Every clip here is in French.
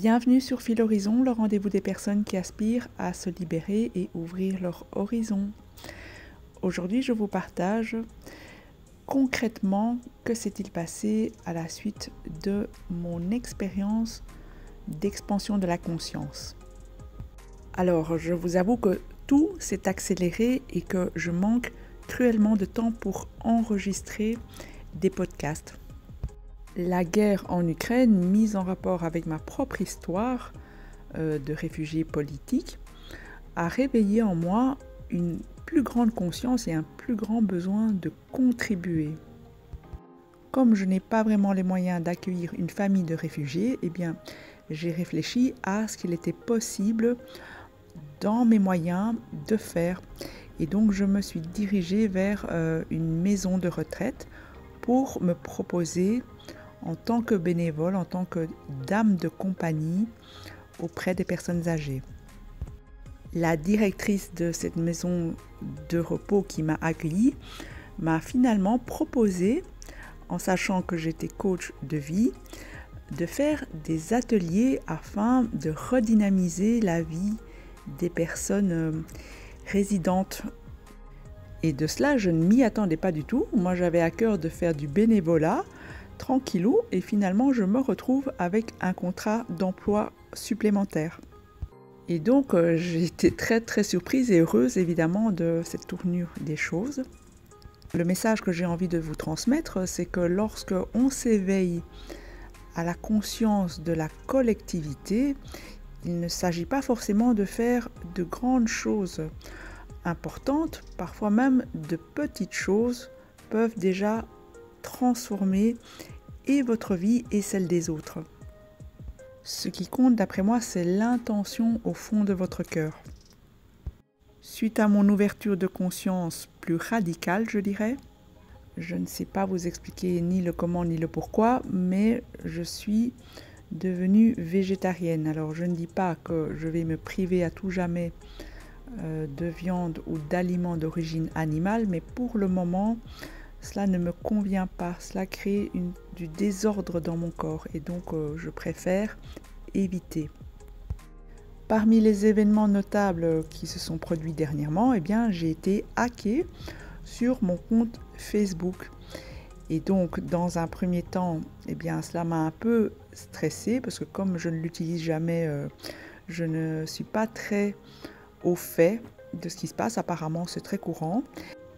Bienvenue sur Fil Horizon, le rendez-vous des personnes qui aspirent à se libérer et ouvrir leur horizon. Aujourd'hui, je vous partage concrètement que s'est-il passé à la suite de mon expérience d'expansion de la conscience. Alors, je vous avoue que tout s'est accéléré et que je manque cruellement de temps pour enregistrer des podcasts. La guerre en Ukraine, mise en rapport avec ma propre histoire de réfugié politique, a réveillé en moi une plus grande conscience et un plus grand besoin de contribuer. Comme je n'ai pas vraiment les moyens d'accueillir une famille de réfugiés, j'ai réfléchi à ce qu'il était possible dans mes moyens de faire. Et donc je me suis dirigée vers une maison de retraite pour me proposer en tant que bénévole, en tant que dame de compagnie auprès des personnes âgées. La directrice de cette maison de repos qui m'a accueillie m'a finalement proposé, en sachant que j'étais coach de vie, de faire des ateliers afin de redynamiser la vie des personnes résidentes. Et de cela, je ne m'y attendais pas du tout. Moi, j'avais à cœur de faire du bénévolat, tranquillou, et finalement, je me retrouve avec un contrat d'emploi supplémentaire. Et donc, j'ai été très surprise et heureuse, évidemment, de cette tournure des choses. Le message que j'ai envie de vous transmettre, c'est que lorsque on s'éveille à la conscience de la collectivité, il ne s'agit pas forcément de faire de grandes choses importantes, parfois même de petites choses peuvent déjà transformer et votre vie et celle des autres. Ce qui compte d'après moi, c'est l'intention au fond de votre cœur. Suite à mon ouverture de conscience plus radicale, je dirais, je ne sais pas vous expliquer ni le comment ni le pourquoi, mais je suis devenue végétarienne. Alors je ne dis pas que je vais me priver à tout jamais de viande ou d'aliments d'origine animale, mais pour le moment, cela ne me convient pas. Cela crée du désordre dans mon corps et donc je préfère éviter. Parmi les événements notables qui se sont produits dernièrement, j'ai été hackée sur mon compte Facebook. Et donc, dans un premier temps, cela m'a un peu stressée parce que comme je ne l'utilise jamais, je ne suis pas très au fait de ce qui se passe. Apparemment, c'est très courant.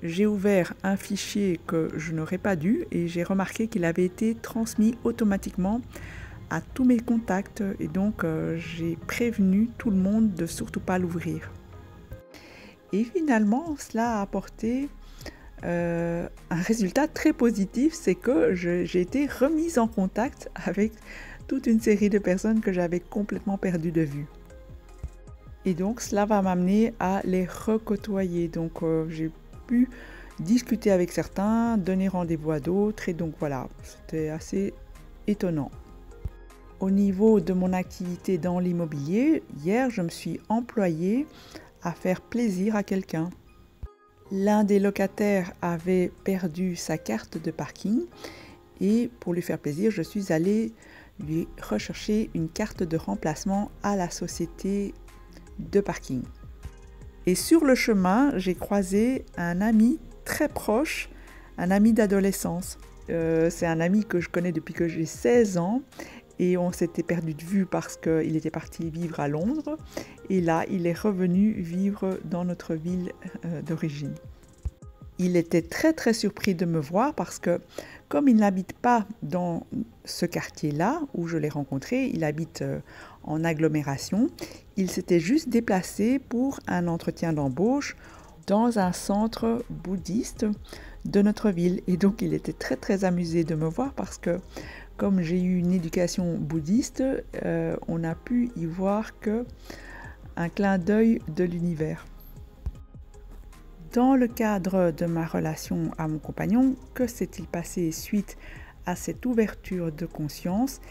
J'ai ouvert un fichier que je n'aurais pas dû et j'ai remarqué qu'il avait été transmis automatiquement à tous mes contacts et donc j'ai prévenu tout le monde de surtout pas l'ouvrir. Et finalement, cela a apporté un résultat très positif, c'est que j'ai été remise en contact avec toute une série de personnes que j'avais complètement perdues de vue. Et donc cela va m'amener à les recôtoyer. Donc j'ai pu discuter avec certains, donner rendez-vous à d'autres et donc voilà, c'était assez étonnant. Au niveau de mon activité dans l'immobilier, hier je me suis employée à faire plaisir à quelqu'un. L'un des locataires avait perdu sa carte de parking et pour lui faire plaisir, je suis allée lui rechercher une carte de remplacement à la société de parking. Et sur le chemin, j'ai croisé un ami très proche, un ami d'adolescence. C'est un ami que je connais depuis que j'ai 16 ans et on s'était perdu de vue parce qu'il était parti vivre à Londres et là, il est revenu vivre dans notre ville d'origine. Il était très surpris de me voir parce que comme il n'habite pas dans ce quartier-là où je l'ai rencontré, il habite en agglomération, il s'était juste déplacé pour un entretien d'embauche dans un centre bouddhiste de notre ville. Et donc il était très amusé de me voir parce que comme j'ai eu une éducation bouddhiste, on a pu y voir qu'un clin d'œil de l'univers. Dans le cadre de ma relation à mon compagnon, que s'est-il passé suite à cette ouverture de conscience ?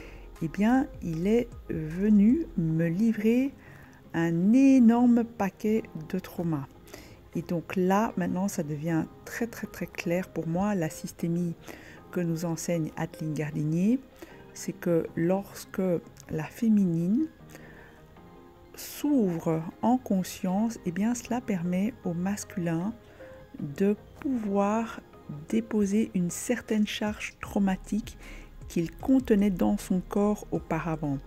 Il est venu me livrer un énorme paquet de traumas. Et donc là, maintenant, ça devient très clair pour moi. La systémie que nous enseigne Adeline Gardinier, c'est que lorsque la féminine s'ouvre en conscience, eh bien cela permet au masculin de pouvoir déposer une certaine charge traumatique qu'il contenait dans son corps auparavant.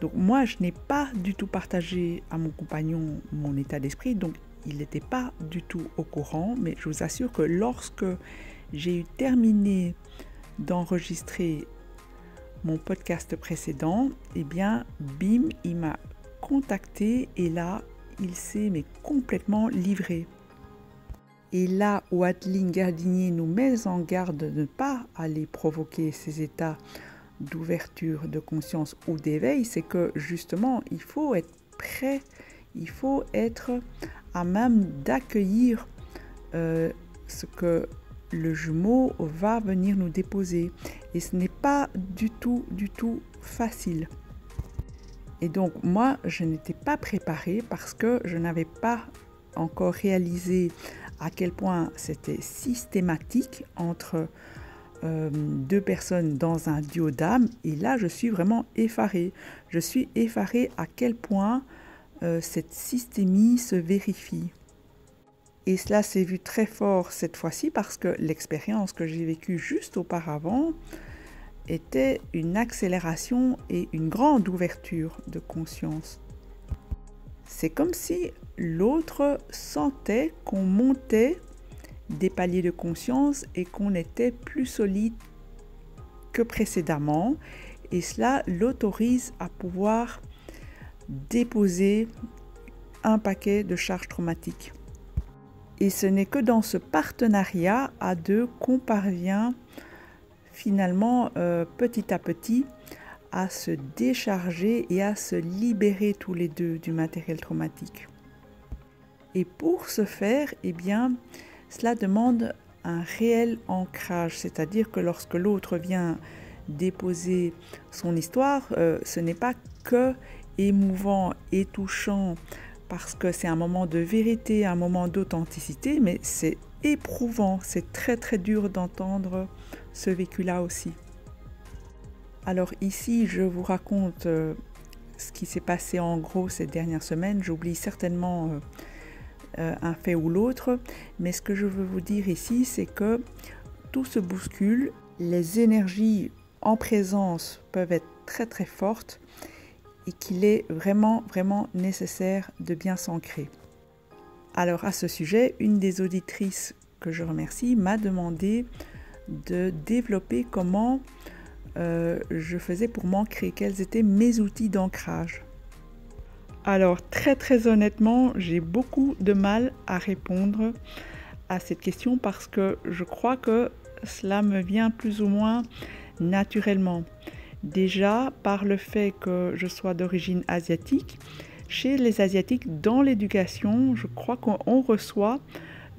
Donc moi, je n'ai pas du tout partagé à mon compagnon mon état d'esprit, donc il n'était pas du tout au courant, mais je vous assure que lorsque j'ai eu terminé d'enregistrer mon podcast précédent, eh bien, bim, il m'a contacté et là, il s'est complètement livré. Et là où Adeline Gardinier nous met en garde de ne pas aller provoquer ces états d'ouverture de conscience ou d'éveil, c'est que justement, il faut être prêt, il faut être à même d'accueillir ce que le jumeau va venir nous déposer. Et ce n'est pas du tout facile. Et donc moi, je n'étais pas préparée parce que je n'avais pas encore réalisé à quel point c'était systématique entre deux personnes dans un duo d'âme. Et là, je suis vraiment effarée. Je suis effarée à quel point cette systémie se vérifie. Et cela s'est vu très fort cette fois-ci parce que l'expérience que j'ai vécue juste auparavant était une accélération et une grande ouverture de conscience. C'est comme si l'autre sentait qu'on montait des paliers de conscience et qu'on était plus solide que précédemment. Et cela l'autorise à pouvoir déposer un paquet de charges traumatiques. Et ce n'est que dans ce partenariat à deux qu'on parvient finalement petit à petit à se décharger et à se libérer tous les deux du matériel traumatique. Et pour ce faire, eh bien, cela demande un réel ancrage, c'est-à-dire que lorsque l'autre vient déposer son histoire, ce n'est pas que émouvant et touchant parce que c'est un moment de vérité, un moment d'authenticité, mais c'est éprouvant, c'est très dur d'entendre ce vécu-là aussi. Alors ici, je vous raconte ce qui s'est passé en gros ces dernières semaines. J'oublie certainement un fait ou l'autre, mais ce que je veux vous dire ici, c'est que tout se bouscule, les énergies en présence peuvent être très fortes et qu'il est vraiment nécessaire de bien s'ancrer. Alors à ce sujet, une des auditrices que je remercie m'a demandé de développer comment je faisais pour m'ancrer, quels étaient mes outils d'ancrage. Alors très honnêtement, j'ai beaucoup de mal à répondre à cette question parce que je crois que cela me vient plus ou moins naturellement. Déjà par le fait que je sois d'origine asiatique, chez les Asiatiques dans l'éducation, je crois qu'on reçoit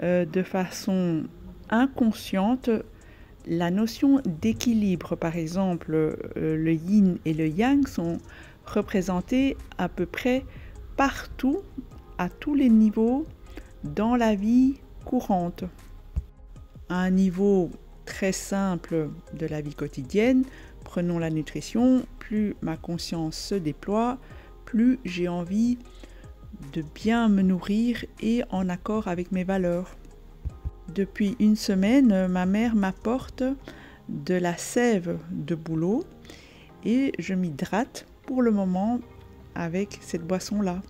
de façon inconsciente la notion d'équilibre. Par exemple, le yin et le yang sont représentés à peu près partout, à tous les niveaux, dans la vie courante. À un niveau très simple de la vie quotidienne, prenons la nutrition, plus ma conscience se déploie, plus j'ai envie de bien me nourrir et en accord avec mes valeurs. Depuis une semaine, ma mère m'apporte de la sève de bouleau et je m'hydrate pour le moment avec cette boisson-là.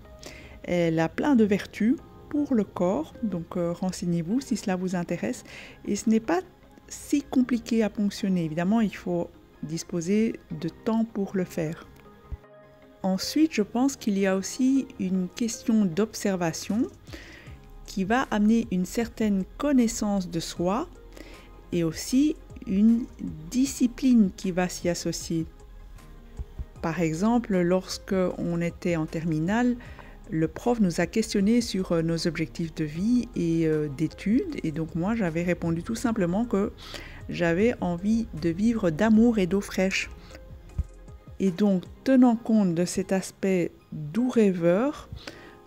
Elle a plein de vertus pour le corps, donc renseignez-vous si cela vous intéresse. Et ce n'est pas si compliqué à ponctionner. Évidemment, il faut disposer de temps pour le faire. Ensuite, je pense qu'il y a aussi une question d'observation qui va amener une certaine connaissance de soi et aussi une discipline qui va s'y associer. Par exemple, lorsque on était en terminale, le prof nous a questionné sur nos objectifs de vie et d'études. Et donc moi, j'avais répondu tout simplement que j'avais envie de vivre d'amour et d'eau fraîche. Et donc, tenant compte de cet aspect doux rêveur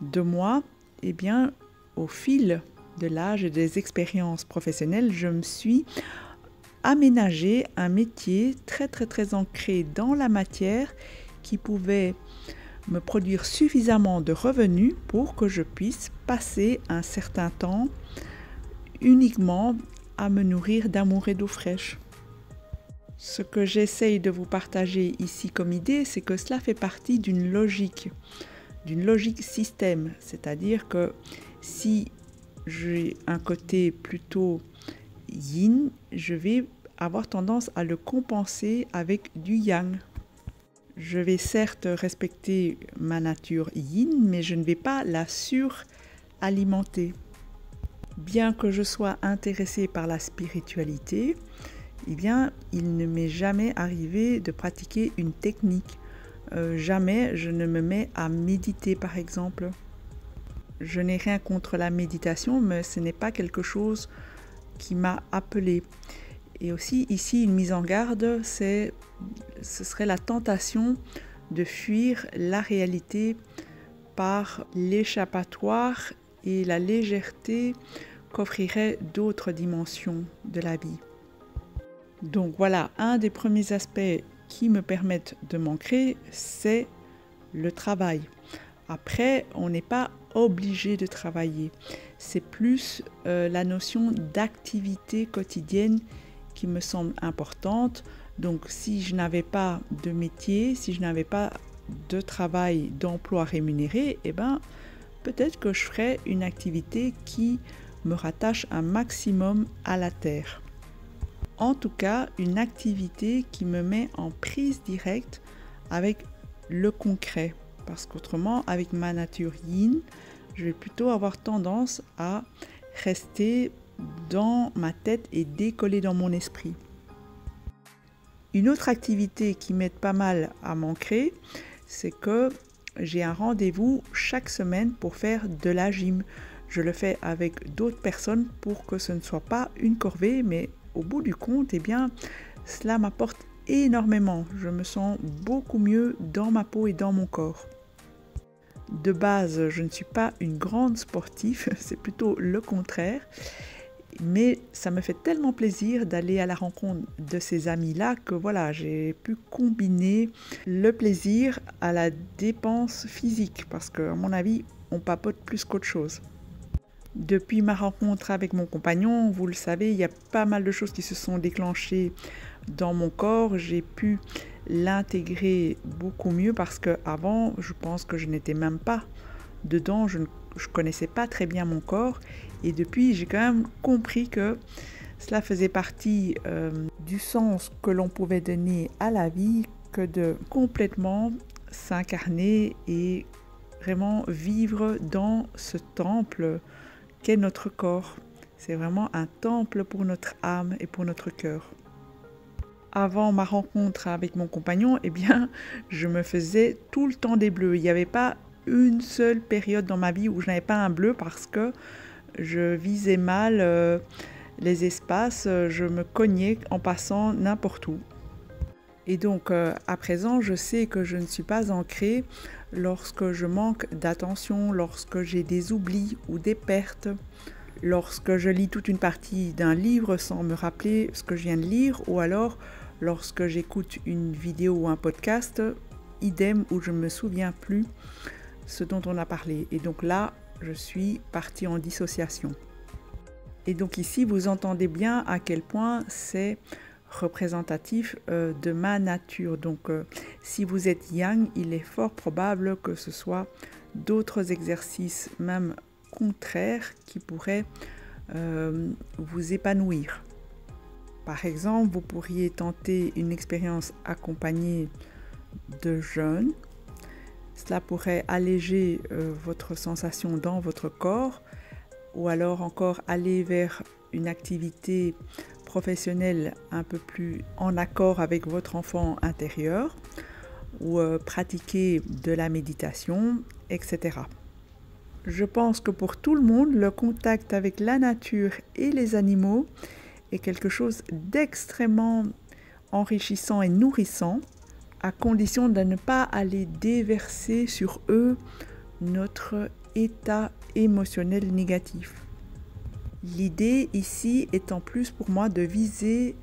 de moi, eh bien, au fil de l'âge et des expériences professionnelles, je me suis aménagé un métier très ancré dans la matière qui pouvait me produire suffisamment de revenus pour que je puisse passer un certain temps uniquement à me nourrir d'amour et d'eau fraîche. Ce que j'essaye de vous partager ici comme idée, c'est que cela fait partie d'une logique système, c'est-à-dire que si j'ai un côté plutôt yin, je vais avoir tendance à le compenser avec du yang. Je vais certes respecter ma nature yin, mais je ne vais pas la suralimenter. Bien que je sois intéressée par la spiritualité, eh bien, il ne m'est jamais arrivé de pratiquer une technique. Jamais je ne me mets à méditer, par exemple. Je n'ai rien contre la méditation, mais ce n'est pas quelque chose qui m'a appelée. Et aussi, ici, une mise en garde, ce serait la tentation de fuir la réalité par l'échappatoire et la légèreté qu'offriraient d'autres dimensions de la vie. Donc voilà, un des premiers aspects qui me permettent de m'ancrer, c'est le travail. Après, on n'est pas obligé de travailler. C'est plus la notion d'activité quotidienne qui me semble importante. Donc si je n'avais pas de métier, si je n'avais pas de travail, d'emploi rémunéré, eh ben, peut-être que je ferais une activité qui me rattache un maximum à la terre. En tout cas, une activité qui me met en prise directe avec le concret. Parce qu'autrement, avec ma nature yin, je vais plutôt avoir tendance à rester dans ma tête et décoller dans mon esprit. Une autre activité qui m'aide pas mal à m'ancrer, c'est que j'ai un rendez-vous chaque semaine pour faire de la gym. Je le fais avec d'autres personnes pour que ce ne soit pas une corvée, mais au bout du compte, eh bien, cela m'apporte énormément. Je me sens beaucoup mieux dans ma peau et dans mon corps. De base, je ne suis pas une grande sportive, c'est plutôt le contraire. Mais ça me fait tellement plaisir d'aller à la rencontre de ces amis-là que voilà, j'ai pu combiner le plaisir à la dépense physique parce qu'à mon avis, on papote plus qu'autre chose. Depuis ma rencontre avec mon compagnon, vous le savez, il y a pas mal de choses qui se sont déclenchées dans mon corps. J'ai pu l'intégrer beaucoup mieux parce qu'avant, je pense que je n'étais même pas dedans, je connaissais pas très bien mon corps. Et depuis, j'ai quand même compris que cela faisait partie du sens que l'on pouvait donner à la vie, que de complètement s'incarner et vraiment vivre dans ce temple qu'est notre corps. C'est vraiment un temple pour notre âme et pour notre cœur. Avant ma rencontre avec mon compagnon, eh bien, je me faisais tout le temps des bleus. Il n'y avait pas une seule période dans ma vie où je n'avais pas un bleu parce que je visais mal les espaces, je me cognais en passant n'importe où. Et donc, à présent, je sais que je ne suis pas ancrée lorsque je manque d'attention, lorsque j'ai des oublis ou des pertes, lorsque je lis toute une partie d'un livre sans me rappeler ce que je viens de lire, ou alors lorsque j'écoute une vidéo ou un podcast, idem où je ne me souviens plus ce dont on a parlé. Et donc là, je suis partie en dissociation. Et donc ici, vous entendez bien à quel point c'est représentatif de ma nature. Donc si vous êtes yang, il est fort probable que ce soit d'autres exercices, même contraires, qui pourraient vous épanouir. Par exemple, vous pourriez tenter une expérience accompagnée de jeûne. Cela pourrait alléger votre sensation dans votre corps, ou alors encore aller vers une activité professionnelle un peu plus en accord avec votre enfant intérieur, ou pratiquer de la méditation, etc. Je pense que pour tout le monde, le contact avec la nature et les animaux est quelque chose d'extrêmement enrichissant et nourrissant, à condition de ne pas aller déverser sur eux notre état émotionnel négatif. L'idée ici est en plus pour moi de viser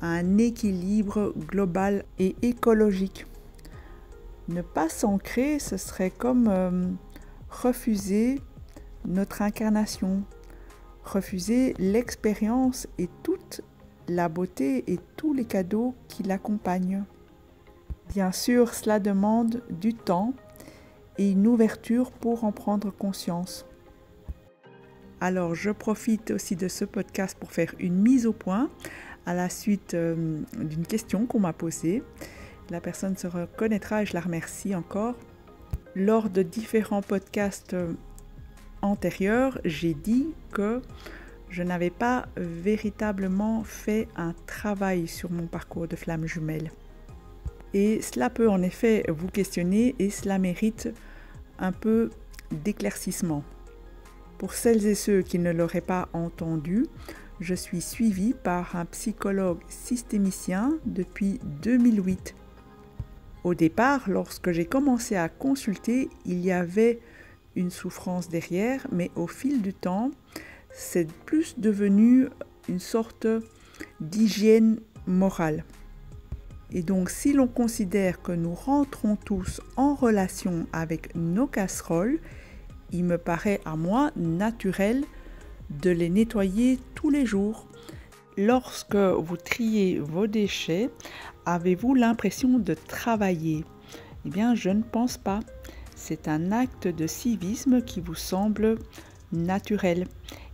un équilibre global et écologique. Ne pas s'ancrer, ce serait comme refuser notre incarnation, refuser l'expérience et toute la beauté et tous les cadeaux qui l'accompagnent. Bien sûr, cela demande du temps et une ouverture pour en prendre conscience. Alors, je profite aussi de ce podcast pour faire une mise au point à la suite d'une question qu'on m'a posée. La personne se reconnaîtra et je la remercie encore. Lors de différents podcasts antérieurs, j'ai dit que je n'avais pas véritablement fait un travail sur mon parcours de flamme jumelle. Et cela peut en effet vous questionner et cela mérite un peu d'éclaircissement. Pour celles et ceux qui ne l'auraient pas entendu, je suis suivie par un psychologue systémicien depuis 2008. Au départ, lorsque j'ai commencé à consulter, il y avait une souffrance derrière, mais au fil du temps, c'est plus devenu une sorte d'hygiène morale. Et donc, si l'on considère que nous rentrons tous en relation avec nos casseroles, il me paraît à moi naturel de les nettoyer tous les jours. Lorsque vous triez vos déchets, avez-vous l'impression de travailler? Eh bien, je ne pense pas. C'est un acte de civisme qui vous semble naturel.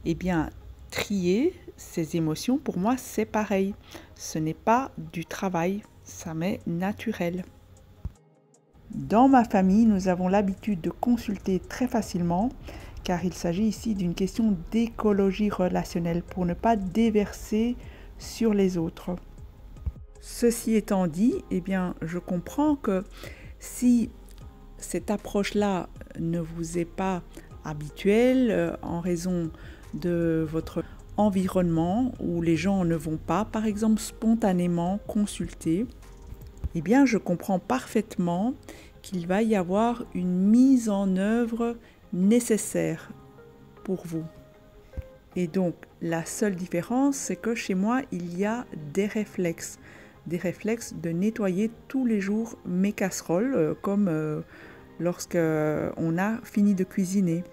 Eh bien, trier ces émotions, pour moi, c'est pareil. Ce n'est pas du travail, ça m'est naturel. Dans ma famille, nous avons l'habitude de consulter très facilement, car il s'agit ici d'une question d'écologie relationnelle pour ne pas déverser sur les autres. Ceci étant dit, eh bien, je comprends que si cette approche-là ne vous est pas habituelle en raison de votre environnement où les gens ne vont pas, par exemple, spontanément consulter, eh bien, je comprends parfaitement qu'il va y avoir une mise en œuvre nécessaire pour vous. Et donc, la seule différence, c'est que chez moi, il y a des réflexes de nettoyer tous les jours mes casseroles, comme lorsque on a fini de cuisiner.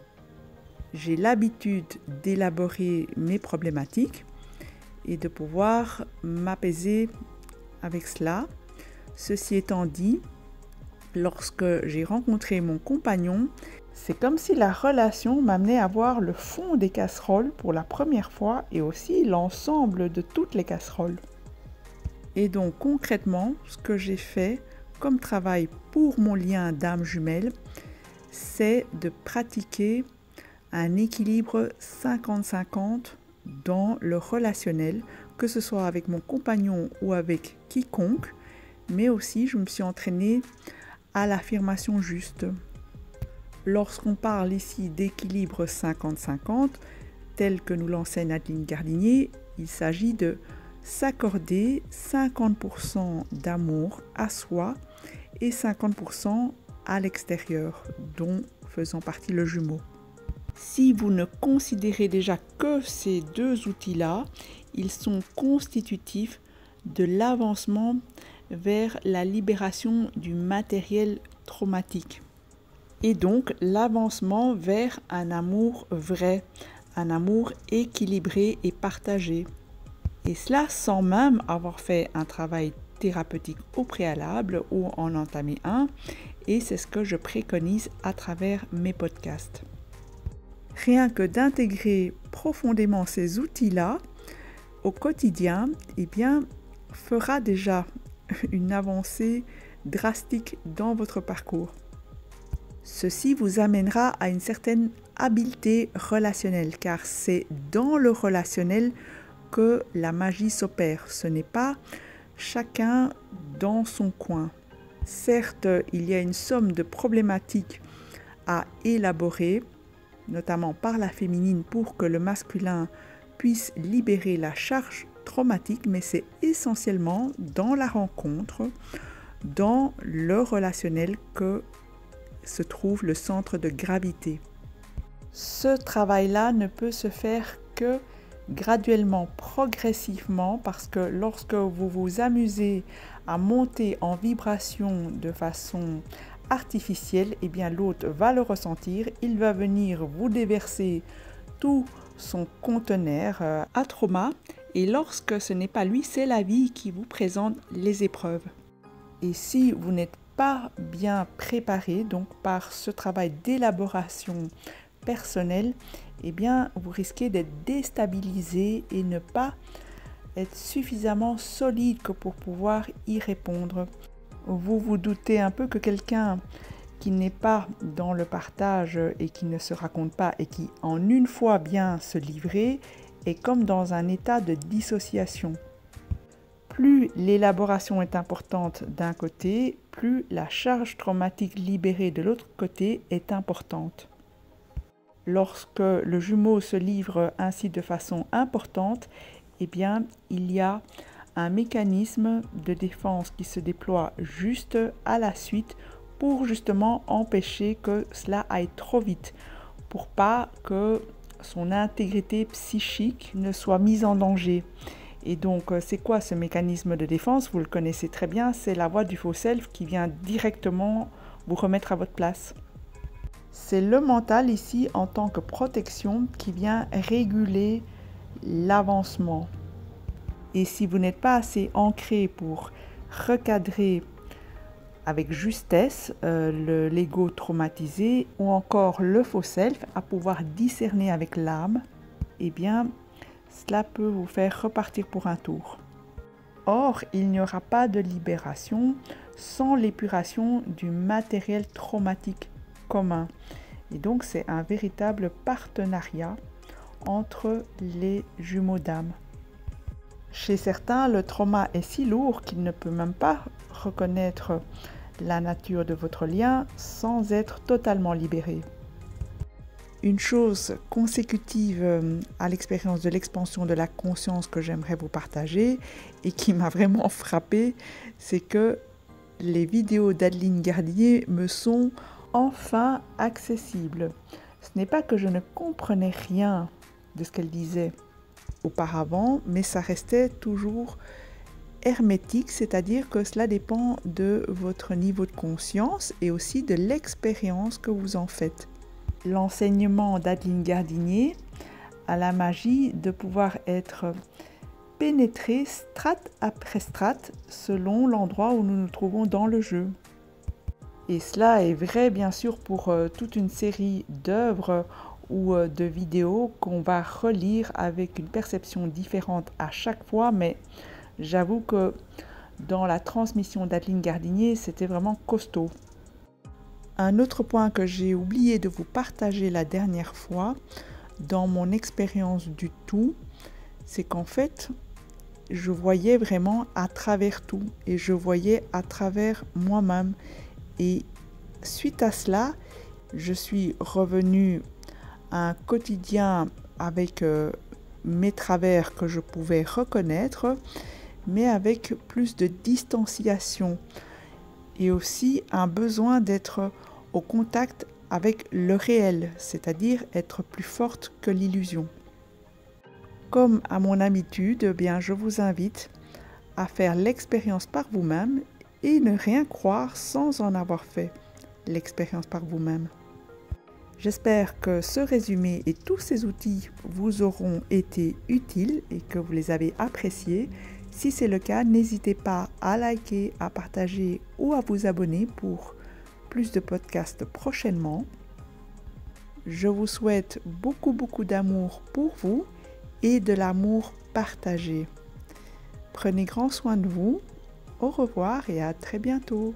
J'ai l'habitude d'élaborer mes problématiques et de pouvoir m'apaiser avec cela. Ceci étant dit, lorsque j'ai rencontré mon compagnon, c'est comme si la relation m'amenait à voir le fond des casseroles pour la première fois et aussi l'ensemble de toutes les casseroles. Et donc concrètement, ce que j'ai fait comme travail pour mon lien d'âme jumelle, c'est de pratiquer un équilibre 50-50 dans le relationnel, que ce soit avec mon compagnon ou avec quiconque, mais aussi je me suis entraînée à l'affirmation juste. Lorsqu'on parle ici d'équilibre 50-50, tel que nous l'enseigne Adeline Gardinier, il s'agit de s'accorder 50% d'amour à soi et 50% à l'extérieur, dont faisant partie le jumeau. Si vous ne considérez déjà que ces deux outils-là, ils sont constitutifs de l'avancement vers la libération du matériel traumatique et donc l'avancement vers un amour vrai, un amour équilibré et partagé. Et cela sans même avoir fait un travail thérapeutique au préalable ou en entamer un, et c'est ce que je préconise à travers mes podcasts. Rien que d'intégrer profondément ces outils-là au quotidien, eh bien, fera déjà une avancée drastique dans votre parcours. Ceci vous amènera à une certaine habileté relationnelle, car c'est dans le relationnel que la magie s'opère. Ce n'est pas chacun dans son coin. Certes, il y a une somme de problématiques à élaborer, notamment par la féminine, pour que le masculin puisse libérer la charge traumatique, mais c'est essentiellement dans la rencontre, dans le relationnel que se trouve le centre de gravité. Ce travail-là ne peut se faire que graduellement, progressivement, parce que lorsque vous vous amusez à monter en vibration de façon artificiel, eh bien l'autre va le ressentir, il va venir vous déverser tout son conteneur à trauma, et lorsque ce n'est pas lui, c'est la vie qui vous présente les épreuves. Et si vous n'êtes pas bien préparé donc par ce travail d'élaboration personnelle, eh bien vous risquez d'être déstabilisé et ne pas être suffisamment solide que pour pouvoir y répondre. Vous vous doutez un peu que quelqu'un qui n'est pas dans le partage et qui ne se raconte pas et qui en une fois vient se livrer est comme dans un état de dissociation. Plus l'élaboration est importante d'un côté, plus la charge traumatique libérée de l'autre côté est importante. Lorsque le jumeau se livre ainsi de façon importante, eh bien, il y a un mécanisme de défense qui se déploie juste à la suite pour justement empêcher que cela aille trop vite, pour pas que son intégrité psychique ne soit mise en danger. Et donc, c'est quoi ce mécanisme de défense? Vous le connaissez très bien, c'est la voix du faux self qui vient directement vous remettre à votre place. C'est le mental ici en tant que protection qui vient réguler l'avancement. Et si vous n'êtes pas assez ancré pour recadrer avec justesse l'ego traumatisé ou encore le faux self à pouvoir discerner avec l'âme, eh bien, cela peut vous faire repartir pour un tour. Or, il n'y aura pas de libération sans l'épuration du matériel traumatique commun. Et donc, c'est un véritable partenariat entre les jumeaux d'âme. Chez certains, le trauma est si lourd qu'il ne peut même pas reconnaître la nature de votre lien sans être totalement libéré. Une chose consécutive à l'expérience de l'expansion de la conscience que j'aimerais vous partager et qui m'a vraiment frappée, c'est que les vidéos d'Adeline Gardinier me sont enfin accessibles. Ce n'est pas que je ne comprenais rien de ce qu'elle disait auparavant, mais ça restait toujours hermétique, c'est-à-dire que cela dépend de votre niveau de conscience et aussi de l'expérience que vous en faites. L'enseignement d'Adeline Gardinier a la magie de pouvoir être pénétré strate après strate selon l'endroit où nous nous trouvons dans le jeu. Et cela est vrai bien sûr pour toute une série d'œuvres ou de vidéos qu'on va relire avec une perception différente à chaque fois, mais j'avoue que dans la transmission d'Adeline Gardinier, c'était vraiment costaud. Un autre point que j'ai oublié de vous partager la dernière fois, dans mon expérience du tout, c'est qu'en fait, je voyais vraiment à travers tout et je voyais à travers moi-même. Et suite à cela, je suis revenue à un quotidien avec mes travers que je pouvais reconnaître, mais avec plus de distanciation et aussi un besoin d'être au contact avec le réel, c'est-à-dire être plus forte que l'illusion. Comme à mon habitude, eh bien, je vous invite à faire l'expérience par vous-même et ne rien croire sans en avoir fait l'expérience par vous-même. J'espère que ce résumé et tous ces outils vous auront été utiles et que vous les avez appréciés. Si c'est le cas, n'hésitez pas à liker, à partager ou à vous abonner pour plus de podcasts prochainement. Je vous souhaite beaucoup d'amour pour vous et de l'amour partagé. Prenez grand soin de vous. Au revoir et à très bientôt.